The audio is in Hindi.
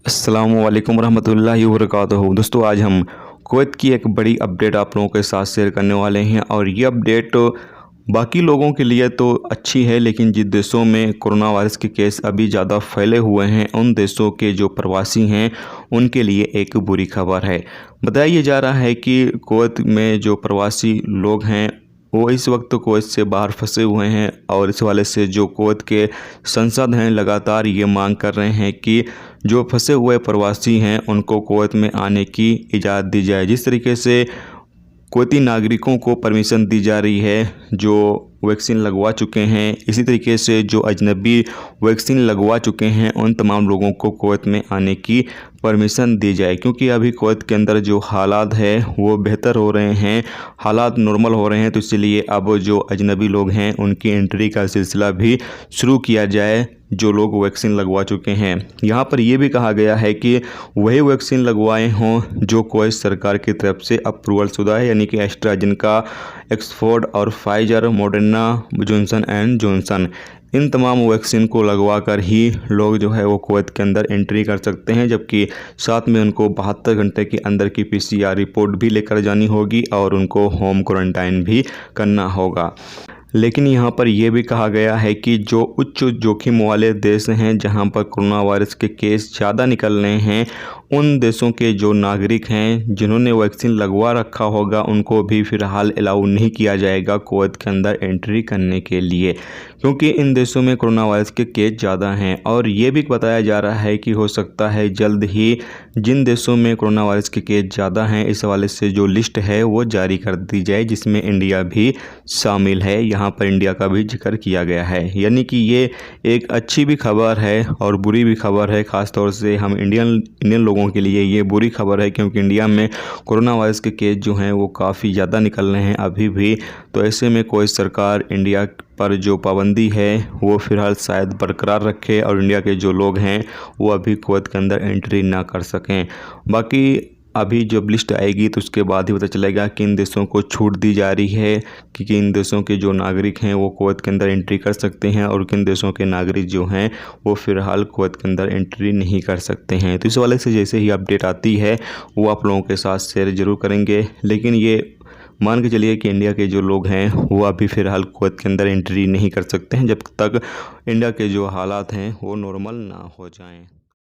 अस्सलामुअलैकुम रहमतुल्लाहि वबरकातुहू। दोस्तों, आज हम कुवैत की एक बड़ी अपडेट आप लोगों के साथ शेयर करने वाले हैं और ये अपडेट बाकी लोगों के लिए तो अच्छी है, लेकिन जिन देशों में कोरोना वायरस के केस अभी ज़्यादा फैले हुए हैं उन देशों के जो प्रवासी हैं उनके लिए एक बुरी खबर है। बताया जा रहा है कि कुवैत में जो प्रवासी लोग हैं वो इस वक्त कुवैत से बाहर फंसे हुए हैं और इस वाले से जो कुवैत के संसद हैं लगातार ये मांग कर रहे हैं कि जो फंसे हुए प्रवासी हैं उनको कुवैत में आने की इजाज़त दी जाए। जिस तरीके से कुवैती नागरिकों को परमिशन दी जा रही है जो वैक्सीन लगवा चुके हैं, इसी तरीके से जो अजनबी वैक्सीन लगवा चुके हैं उन तमाम लोगों को कुवैत में आने की परमिशन दी जाए, क्योंकि अभी कुवैत के अंदर जो हालात है वो बेहतर हो रहे हैं, हालात नॉर्मल हो रहे हैं। तो इसलिए अब जो अजनबी लोग हैं उनकी एंट्री का सिलसिला भी शुरू किया जाए जो लोग वैक्सीन लगवा चुके हैं। यहाँ पर यह भी कहा गया है कि वही वैक्सीन लगवाए हों जो कुवैत सरकार की तरफ से अप्रूवल शुदा है, यानी कि एस्ट्राजेनेका, ऑक्सफोर्ड और Pfizer, Moderna, Johnson and Johnson, इन तमाम वैक्सीन को लगवा कर ही लोग जो है वो कुवैत के अंदर एंट्री कर सकते हैं, जबकि साथ में उनको 72 घंटे के अंदर की PCR रिपोर्ट भी लेकर जानी होगी और उनको होम क्वारंटाइन भी करना होगा। लेकिन यहाँ पर यह भी कहा गया है कि जो उच्च जोखिम वाले देश हैं जहाँ पर कोरोना वायरस के केस ज़्यादा निकल रहे हैं उन देशों के जो नागरिक हैं जिन्होंने वैक्सीन लगवा रखा होगा उनको भी फ़िलहाल अलाउ नहीं किया जाएगा कुवैत के अंदर एंट्री करने के लिए, क्योंकि इन देशों में कोरोना वायरस के केस ज़्यादा हैं। और ये भी बताया जा रहा है कि हो सकता है जल्द ही जिन देशों में कोरोना वायरस के केस ज़्यादा हैं इस हवाले से जो लिस्ट है वो जारी कर दी जाए, जिसमें इंडिया भी शामिल है। यहाँ पर इंडिया का भी जिक्र किया गया है, यानी कि ये एक अच्छी भी खबर है और बुरी भी खबर है। ख़ास तौर से हम इंडियन लोगों के लिए ये बुरी खबर है, क्योंकि इंडिया में कोरोना वायरस के केस जो हैं वो काफ़ी ज़्यादा निकल रहे हैं अभी भी। तो ऐसे में कोई सरकार इंडिया पर जो पाबंदी है वो फ़िलहाल शायद बरकरार रखे और इंडिया के जो लोग हैं वो अभी कुवैत के अंदर एंट्री ना कर सकें। बाकी अभी जब लिस्ट आएगी तो उसके बाद ही पता चलेगा किन देशों को छूट दी जा रही है कि किन देशों के जो नागरिक हैं वो कुवैत के अंदर एंट्री कर सकते हैं और किन देशों के नागरिक जो हैं वो फ़िलहाल कुवैत के अंदर एंट्री नहीं कर सकते हैं। तो इस वाले से जैसे ही अपडेट आती है वो आप लोगों के साथ शेयर ज़रूर करेंगे, लेकिन ये मान के चलिए कि इंडिया के जो लोग हैं वो अभी फ़िलहाल कुवैत के अंदर एंट्री नहीं कर सकते हैं जब तक इंडिया के जो हालात हैं वो नॉर्मल ना हो जाएं।